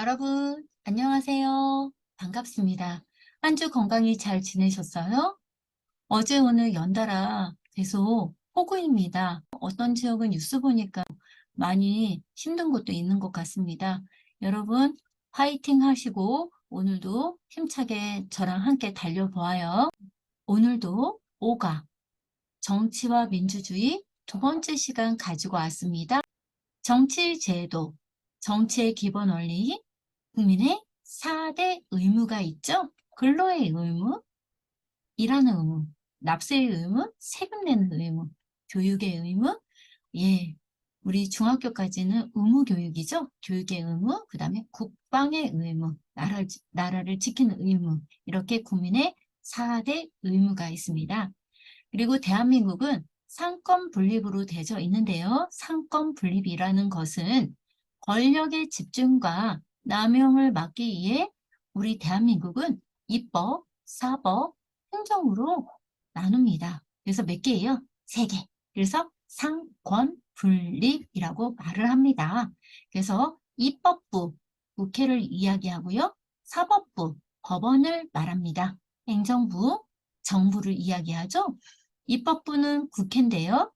여러분, 안녕하세요. 반갑습니다. 한 주 건강히 잘 지내셨어요? 어제 오늘 연달아 계속 폭우입니다. 어떤 지역은 뉴스 보니까 많이 힘든 곳도 있는 것 같습니다. 여러분, 화이팅 하시고 오늘도 힘차게 저랑 함께 달려보아요. 오늘도 오가 정치와 민주주의 두 번째 시간 가지고 왔습니다. 정치 제도, 정치의 기본 원리, 국민의 4대 의무가 있죠. 근로의 의무, 일하는 의무, 납세의 의무, 세금 내는 의무, 교육의 의무, 예, 우리 중학교까지는 의무 교육이죠. 교육의 의무, 그 다음에 국방의 의무, 나라를 지키는 의무, 이렇게 국민의 4대 의무가 있습니다. 그리고 대한민국은 상권 분립으로 되어 있는데요. 상권 분립이라는 것은 권력의 집중과 남용을 막기 위해 우리 대한민국은 입법, 사법, 행정으로 나눕니다. 그래서 몇 개예요? 3개. 그래서 상권 분립이라고 말을 합니다. 그래서 입법부, 국회를 이야기하고요. 사법부, 법원을 말합니다. 행정부, 정부를 이야기하죠. 입법부는 국회인데요.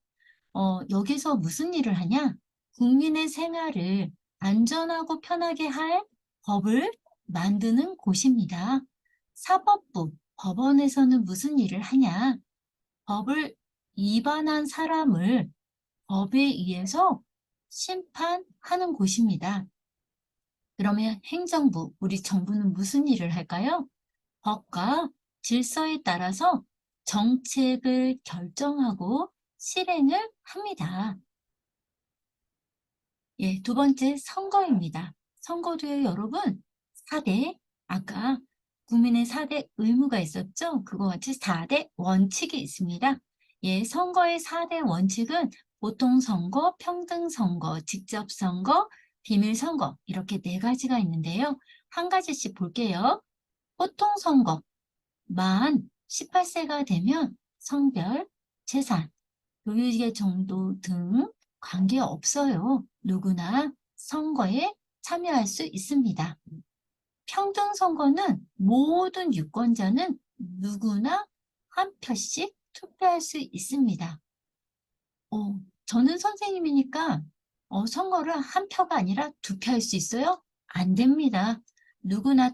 여기서 무슨 일을 하냐? 국민의 생활을 안전하고 편하게 할 법을 만드는 곳입니다. 사법부, 법원에서는 무슨 일을 하냐? 법을 위반한 사람을 법에 의해서 심판하는 곳입니다. 그러면 행정부, 우리 정부는 무슨 일을 할까요? 법과 질서에 따라서 정책을 결정하고 실행을 합니다. 예, 두 번째 선거입니다. 선거도요, 여러분, 4대, 아까 국민의 4대 의무가 있었죠? 그거 같이 4대 원칙이 있습니다. 예, 선거의 4대 원칙은 보통선거, 평등선거, 직접선거, 비밀선거, 이렇게 4가지가 있는데요. 한 가지씩 볼게요. 보통선거, 만 18세가 되면 성별, 재산, 교육의 정도 등 관계없어요. 누구나 선거에 참여할 수 있습니다. 평등선거는 모든 유권자는 누구나 한 표씩 투표할 수 있습니다. 저는 선생님이니까 선거를 한 표가 아니라 2표 할 수 있어요? 안 됩니다. 누구나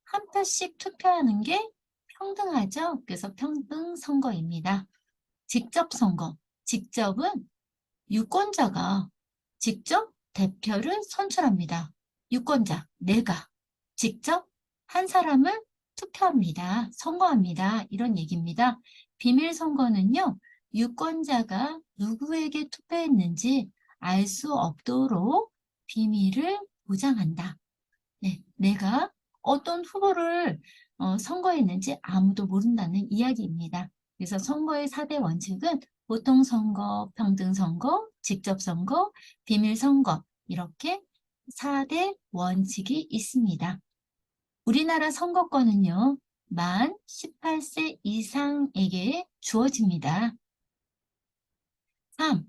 한 표씩 투표하는 게 평등하죠. 그래서 평등 선거입니다. 직접 선거. 직접은 유권자가 직접 대표를 선출합니다. 유권자, 내가 직접 한 사람을 투표합니다. 선거합니다. 이런 얘기입니다. 비밀 선거는요, 유권자가 누구에게 투표했는지 알 수 없도록 비밀을 보장한다. 네, 내가 어떤 후보를 선거했는지 아무도 모른다는 이야기입니다. 그래서 선거의 4대 원칙은 보통선거, 평등선거, 직접선거, 비밀선거 이렇게 4대 원칙이 있습니다. 우리나라 선거권은요. 만 18세 이상에게 주어집니다. 3.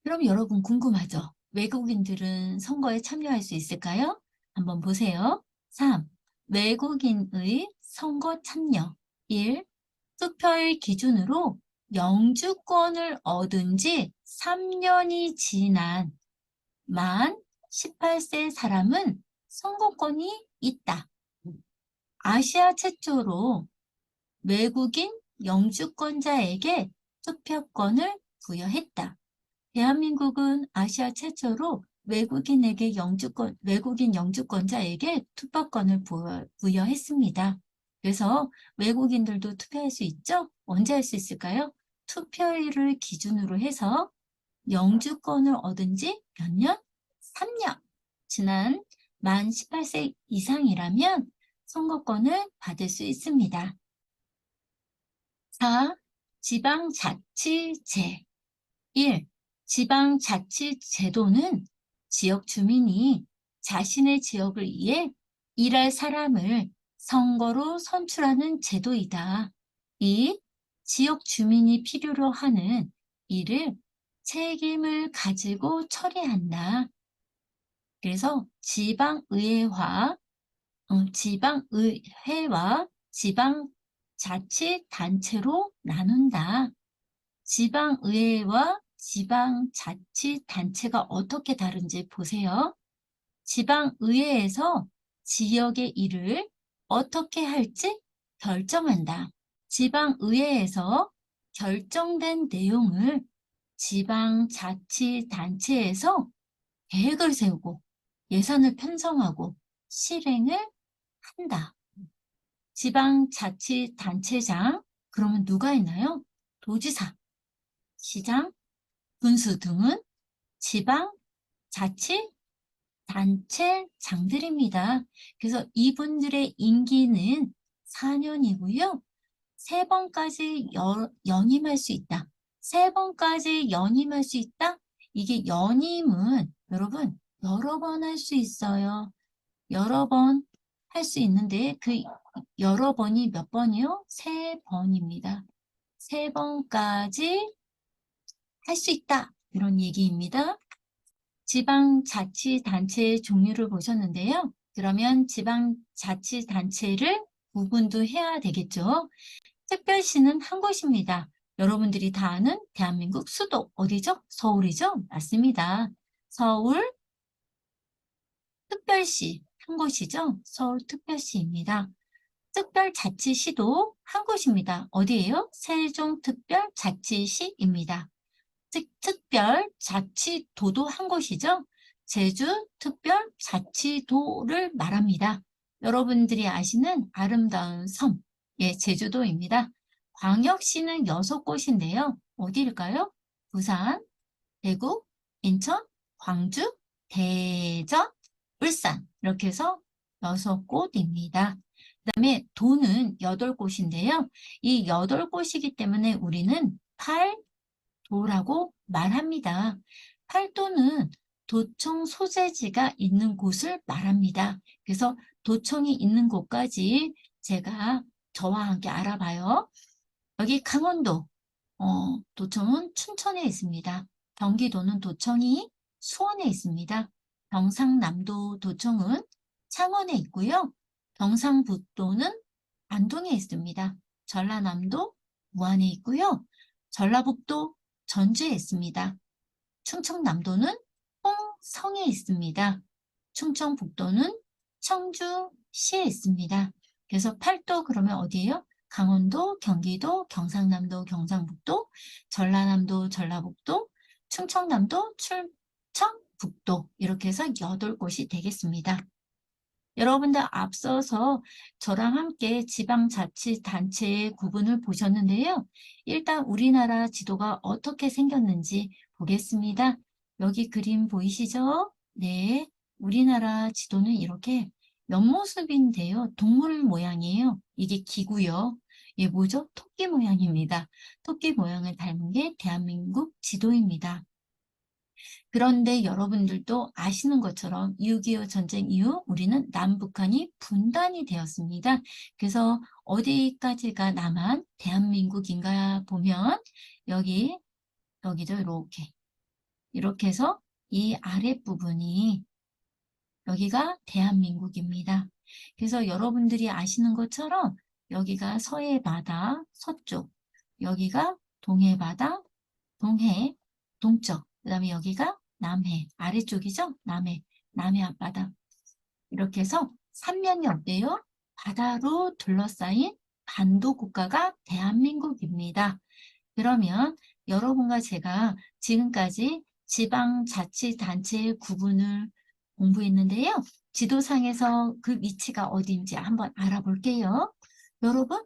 그럼 여러분 궁금하죠? 외국인들은 선거에 참여할 수 있을까요? 한번 보세요. 3. 외국인의 선거 참여. 1. 투표일 기준으로 영주권을 얻은 지 3년이 지난 만 18세 사람은 선거권이 있다. 아시아 최초로 외국인 영주권자에게 투표권을 부여했다. 대한민국은 아시아 최초로 외국인 영주권자에게 투표권을 부여했습니다. 그래서 외국인들도 투표할 수 있죠? 언제 할 수 있을까요? 투표일을 기준으로 해서 영주권을 얻은 지 몇 년? 3년. 지난 만 18세 이상이라면 선거권을 받을 수 있습니다. 4. 지방자치제 1. 지방자치제도는 지역 주민이 자신의 지역을 위해 일할 사람을 선거로 선출하는 제도이다. 2. 지역 주민이 필요로 하는 일을 책임을 가지고 처리한다. 그래서 지방의회와 지방자치단체로 나눈다. 지방의회와 지방자치단체가 어떻게 다른지 보세요. 지방의회에서 지역의 일을 어떻게 할지 결정한다. 지방의회에서 결정된 내용을 지방자치단체에서 계획을 세우고 예산을 편성하고 실행을 한다. 지방자치단체장, 그러면 누가 있나요? 도지사, 시장, 군수 등은 지방자치단체장들입니다. 그래서 이분들의 임기는 4년이고요. 3번까지 연임할 수 있다. 3번까지 연임할 수 있다? 이게 연임은 여러분 여러 번 할 수 있어요. 여러 번 할 수 있는데 그 여러 번이 몇 번이요? 3번입니다. 3번까지 할 수 있다. 이런 얘기입니다. 지방자치단체의 종류를 보셨는데요. 그러면 지방자치단체를 구분도 해야 되겠죠. 특별시는 한 곳입니다. 여러분들이 다 아는 대한민국 수도 어디죠? 서울이죠? 맞습니다. 서울 특별시 한 곳이죠? 서울특별시입니다. 특별자치시도 한 곳입니다. 어디예요? 세종특별자치시입니다. 특별자치도도 한 곳이죠? 제주특별자치도를 말합니다. 여러분들이 아시는 아름다운 섬, 예, 제주도입니다. 광역시는 6곳인데요. 어디일까요? 부산, 대구, 인천, 광주, 대전, 울산 이렇게 해서 6곳입니다. 그 다음에 도는 8곳인데요. 이 8곳이기 때문에 우리는 팔도라고 말합니다. 팔도는 도청 소재지가 있는 곳을 말합니다. 그래서 도청이 있는 곳까지 제가 저와 함께 알아봐요. 여기 강원도, 도청은 춘천에 있습니다. 경기도는 도청이 수원에 있습니다. 경상남도 도청은 창원에 있고요. 경상북도는 안동에 있습니다. 전라남도 무안에 있고요. 전라북도 전주에 있습니다. 충청남도는 홍성에 있습니다. 충청북도는 청주시에 있습니다. 그래서 팔도 그러면 어디예요? 강원도, 경기도, 경상남도, 경상북도, 전라남도, 전라북도, 충청남도, 충청북도 이렇게 해서 8곳이 되겠습니다. 여러분들 앞서서 저랑 함께 지방자치단체의 구분을 보셨는데요. 일단 우리나라 지도가 어떻게 생겼는지 보겠습니다. 여기 그림 보이시죠? 네, 우리나라 지도는 이렇게 옆모습인데요. 동물 모양이에요. 이게 기고요. 이게 뭐죠? 토끼 모양입니다. 토끼 모양을 닮은 게 대한민국 지도입니다. 그런데 여러분들도 아시는 것처럼 6.25 전쟁 이후 우리는 남북한이 분단이 되었습니다. 그래서 어디까지가 남한 대한민국인가 보면 여기죠. 이렇게 해서 이 아랫부분이 여기가 대한민국입니다. 그래서 여러분들이 아시는 것처럼 여기가 서해 바다 서쪽, 여기가 동해 바다 동해 동쪽, 그 다음에 여기가 남해 아래쪽이죠. 남해 앞바다. 이렇게 해서 삼면이 어때요? 바다로 둘러싸인 반도 국가가 대한민국입니다. 그러면 여러분과 제가 지금까지 지방자치단체의 구분을 공부했는데요. 지도상에서 그 위치가 어디인지 한번 알아볼게요. 여러분,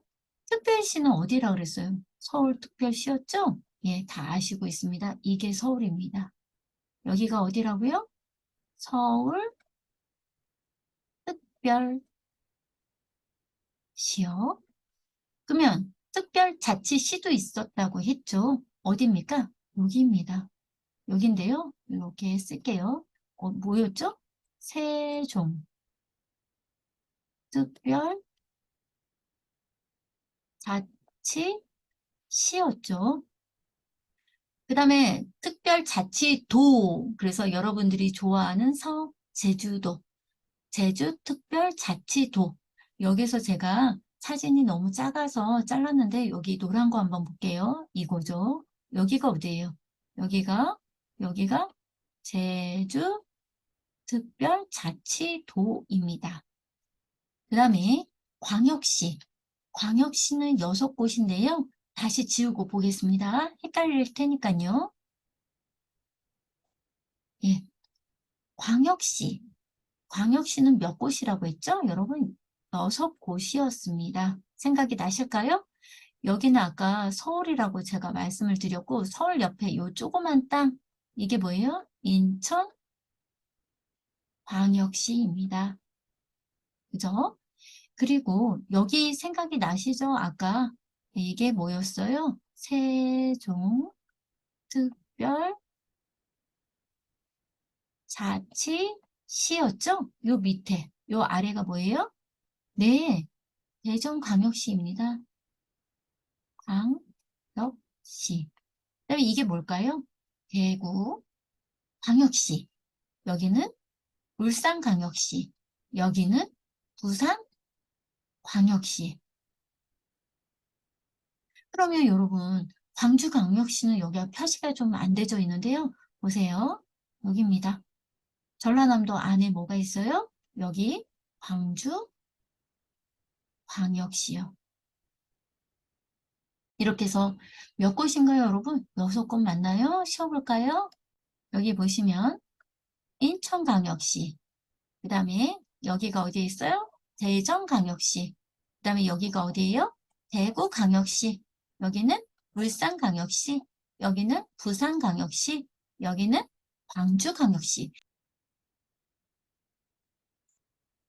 특별시는 어디라고 그랬어요? 서울특별시였죠? 예, 다 아시고 있습니다. 이게 서울입니다. 여기가 어디라고요? 서울특별시요. 그러면 특별자치시도 있었다고 했죠. 어디입니까? 여기입니다. 여긴데요. 이렇게 쓸게요. 뭐였죠? 세종특별자치시였죠. 그 다음에 특별자치도, 그래서 여러분들이 좋아하는 제주도, 제주특별자치도. 여기서 제가 사진이 너무 작아서 잘랐는데 여기 노란 거 한번 볼게요. 이거죠. 여기가 어디예요? 여기가 제주특별자치도입니다. 그 다음에 광역시. 광역시는 6곳인데요. 다시 지우고 보겠습니다. 헷갈릴 테니까요. 예, 광역시. 광역시는 몇 곳이라고 했죠? 여러분, 6곳이었습니다. 생각이 나실까요? 여기는 아까 서울이라고 제가 말씀을 드렸고, 서울 옆에 요 조그만 땅, 이게 뭐예요? 인천 광역시입니다. 그죠? 그리고 여기 생각이 나시죠? 아까 이게 뭐였어요? 세종특별자치시였죠? 요 밑에, 요 아래가 뭐예요? 네, 대전광역시입니다. 광역시. 그다음에 이게 뭘까요? 대구 광역시. 여기는 울산광역시. 여기는 부산광역시. 그러면 여러분, 광주광역시는 여기가 표시가 좀 안 되져 있는데요. 보세요. 여기입니다. 전라남도 안에 뭐가 있어요? 여기 광주광역시요. 이렇게 해서 몇 곳인가요, 여러분? 6곳 맞나요? 쉬어볼까요? 여기 보시면 인천광역시, 그 다음에 여기가 어디에 있어요? 대전광역시, 그 다음에 여기가 어디예요? 대구광역시, 여기는 울산광역시, 여기는 부산광역시, 여기는 광주광역시.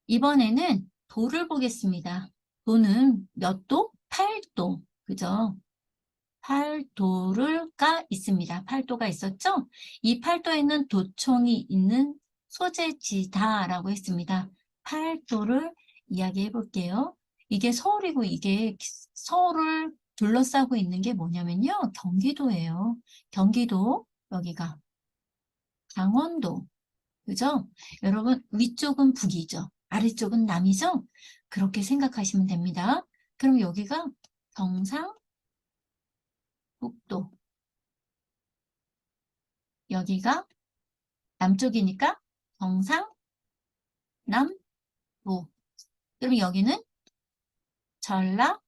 이번에는 도를 보겠습니다. 도는 몇 도? 8도. 그죠? 8도가 있습니다. 8도가 있었죠? 이 8도에는 도청이 있는 소재지다라고 했습니다. 8도를 이야기해 볼게요. 이게 서울이고 이게 서울을 둘러싸고 있는 게 뭐냐면요. 경기도예요. 경기도, 여기가 강원도. 그죠? 여러분, 위쪽은 북이죠. 아래쪽은 남이죠? 그렇게 생각하시면 됩니다. 그럼 여기가 경상북도. 여기가 남쪽이니까 경상남도. 그럼 여기는 전라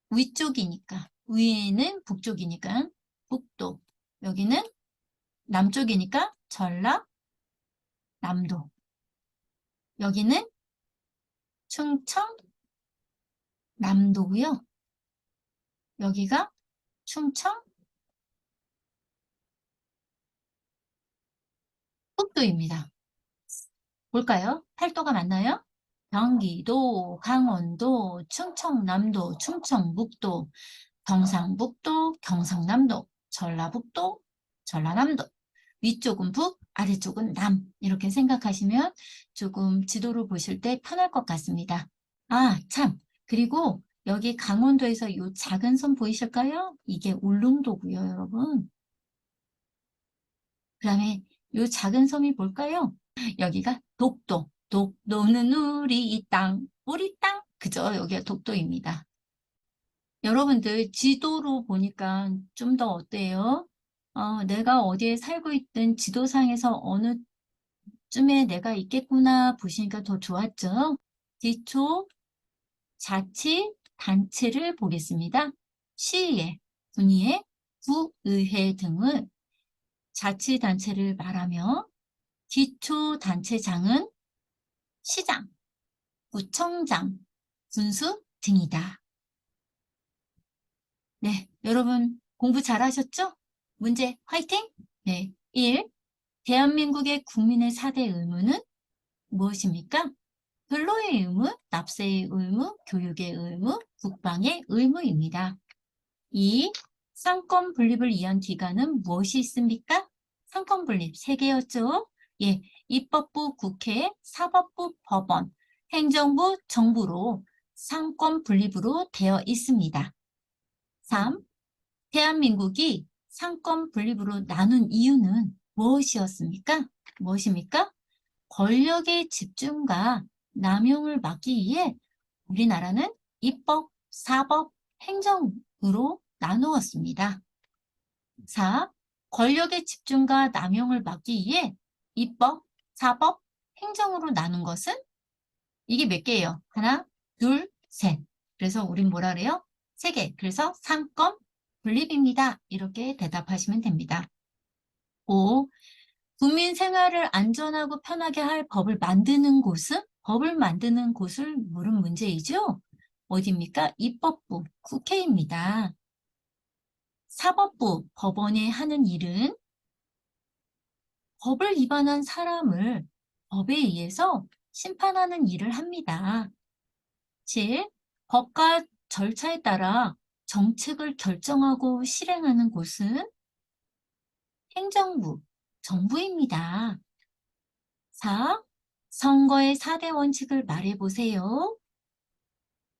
위쪽이니까 위에는 북쪽이니까 북도. 여기는 남쪽이니까 전라남도. 여기는 충청남도고요. 여기가 충청북도입니다. 볼까요? 8도가 맞나요? 경기도, 강원도, 충청남도, 충청북도, 경상북도, 경상남도, 전라북도, 전라남도. 위쪽은 북, 아래쪽은 남. 이렇게 생각하시면 조금 지도를 보실 때 편할 것 같습니다. 아, 참. 그리고 여기 강원도에서 이 작은 섬 보이실까요? 이게 울릉도고요, 여러분. 그 다음에 이 작은 섬이 뭘까요? 여기가 독도. 독도는 우리 땅. 그죠? 여기가 독도입니다. 여러분들 지도로 보니까 좀 더 어때요? 내가 어디에 살고 있든 지도상에서 어느 쯤에 내가 있겠구나 보시니까 더 좋았죠? 기초 자치단체를 보겠습니다. 시의회, 군의회, 구의회 등은 자치단체를 말하며 기초단체장은 시장, 구청장, 군수 등이다. 네, 여러분 공부 잘하셨죠? 문제 화이팅! 네, 1. 대한민국의 국민의 4대 의무는 무엇입니까? 근로의 의무, 납세의 의무, 교육의 의무, 국방의 의무입니다. 2. 상권 분립을 위한 기관은 무엇이 있습니까? 상권 분립 3개였죠? 예, 입법부, 국회, 사법부, 법원, 행정부, 정부로 상권 분립으로 되어 있습니다. 3. 대한민국이 상권 분립으로 나눈 이유는 무엇이었습니까? 무엇입니까? 권력의 집중과 남용을 막기 위해 우리나라는 입법, 사법, 행정으로 나누었습니다. 4. 권력의 집중과 남용을 막기 위해 입법, 사법, 행정으로 나눈 것은 이게 몇 개예요? 하나, 둘, 셋. 그래서 우린 뭐라 그래요? 3개. 그래서 3건 분립입니다. 이렇게 대답하시면 됩니다. 5. 국민 생활을 안전하고 편하게 할 법을 만드는 곳은? 법을 만드는 곳을 물은 문제이죠? 어디입니까? 입법부, 국회입니다. 사법부, 법원이 하는 일은 법을 위반한 사람을 법에 의해서 심판하는 일을 합니다. 7. 법과 절차에 따라 정책을 결정하고 실행하는 곳은 행정부, 정부입니다. 4. 선거의 4대 원칙을 말해보세요.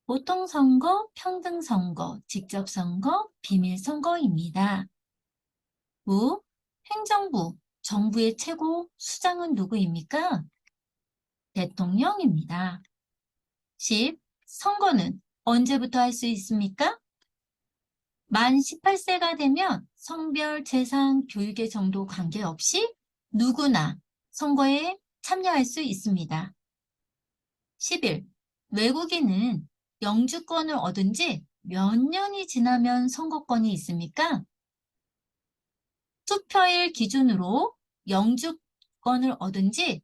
보통선거, 평등선거, 직접선거, 비밀선거입니다. 9. 행정부, 정부의 최고 수장은 누구입니까? 대통령입니다. 10. 선거는 언제부터 할 수 있습니까? 만 18세가 되면 성별, 재산, 교육의 정도 관계없이 누구나 선거에 참여할 수 있습니다. 11. 외국인은 영주권을 얻은 지 몇 년이 지나면 선거권이 있습니까? 투표일 기준으로 영주권을 얻은 지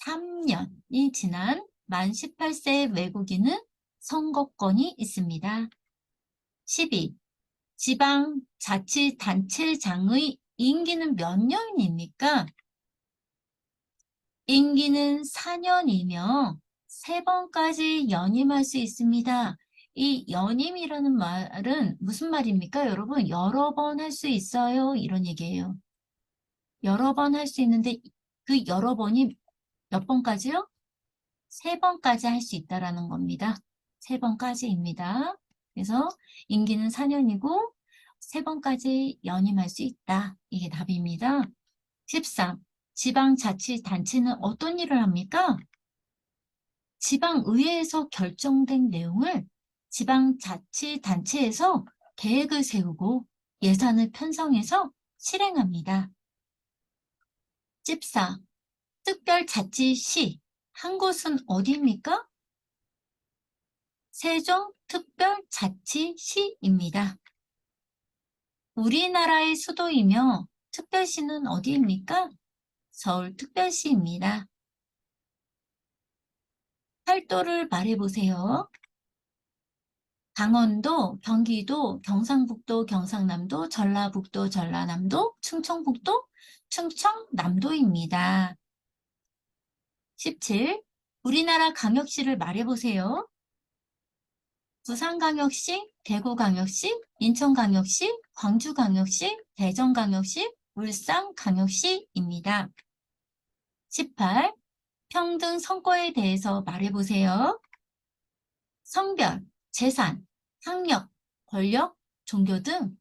3년이 지난 만 18세 외국인은 선거권이 있습니다. 12. 지방자치단체장의 임기는 몇 년입니까? 임기는 4년이며 3번까지 연임할 수 있습니다. 이 연임이라는 말은 무슨 말입니까? 여러분, 여러 번 할 수 있어요. 이런 얘기예요. 여러 번 할 수 있는데 그 여러 번이 몇 번까지요? 3번까지 할 수 있다라는 겁니다. 3번까지입니다. 그래서 임기는 4년이고 3번까지 연임할 수 있다. 이게 답입니다. 13. 지방자치단체는 어떤 일을 합니까? 지방의회에서 결정된 내용을 지방자치단체에서 계획을 세우고 예산을 편성해서 실행합니다. 14. 특별자치시 한 곳은 어디입니까? 세종특별자치시입니다. 우리나라의 수도이며 특별시는 어디입니까? 서울특별시입니다. 팔도를 말해보세요. 강원도, 경기도, 경상북도, 경상남도, 전라북도, 전라남도, 충청북도, 충청남도입니다. 17. 우리나라 광역시를 말해보세요. 부산광역시, 대구광역시, 인천광역시, 광주광역시, 대전광역시, 울산광역시입니다. 18. 평등 선거에 대해서 말해보세요. 성별, 재산, 학력, 권력, 종교 등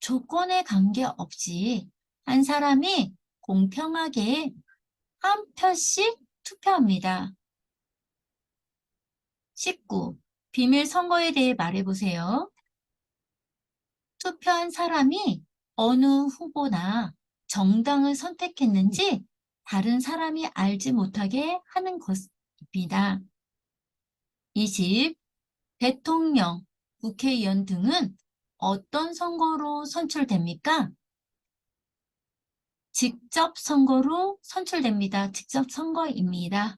조건에 관계없이 한 사람이 공평하게 한 표씩 투표합니다. 19. 비밀 선거에 대해 말해보세요. 투표한 사람이 어느 후보나 정당을 선택했는지 다른 사람이 알지 못하게 하는 것입니다. 20. 대통령, 국회의원 등은 어떤 선거로 선출됩니까? 직접 선거로 선출됩니다. 직접 선거입니다.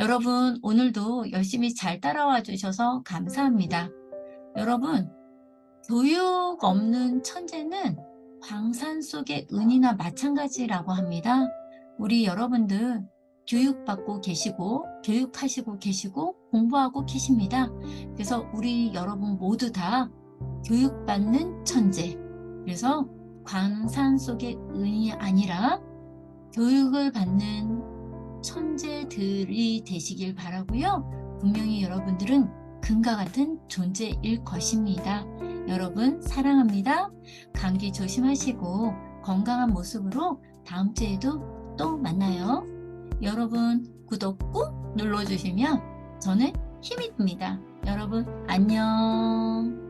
여러분, 오늘도 열심히 잘 따라와 주셔서 감사합니다. 여러분, 교육 없는 천재는 광산 속의 은이나 마찬가지라고 합니다. 우리 여러분들 교육받고 계시고 교육하시고 계시고 공부하고 계십니다. 그래서 우리 여러분 모두 다 교육받는 천재. 그래서 광산 속의 은이 아니라 교육을 받는 천재들이 되시길 바라고요. 분명히 여러분들은 금과 같은 존재일 것입니다. 여러분 사랑합니다. 감기 조심하시고 건강한 모습으로 다음 주에도 또 만나요. 여러분 구독 꾹 눌러주시면 저는 힘이 됩니다. 여러분 안녕.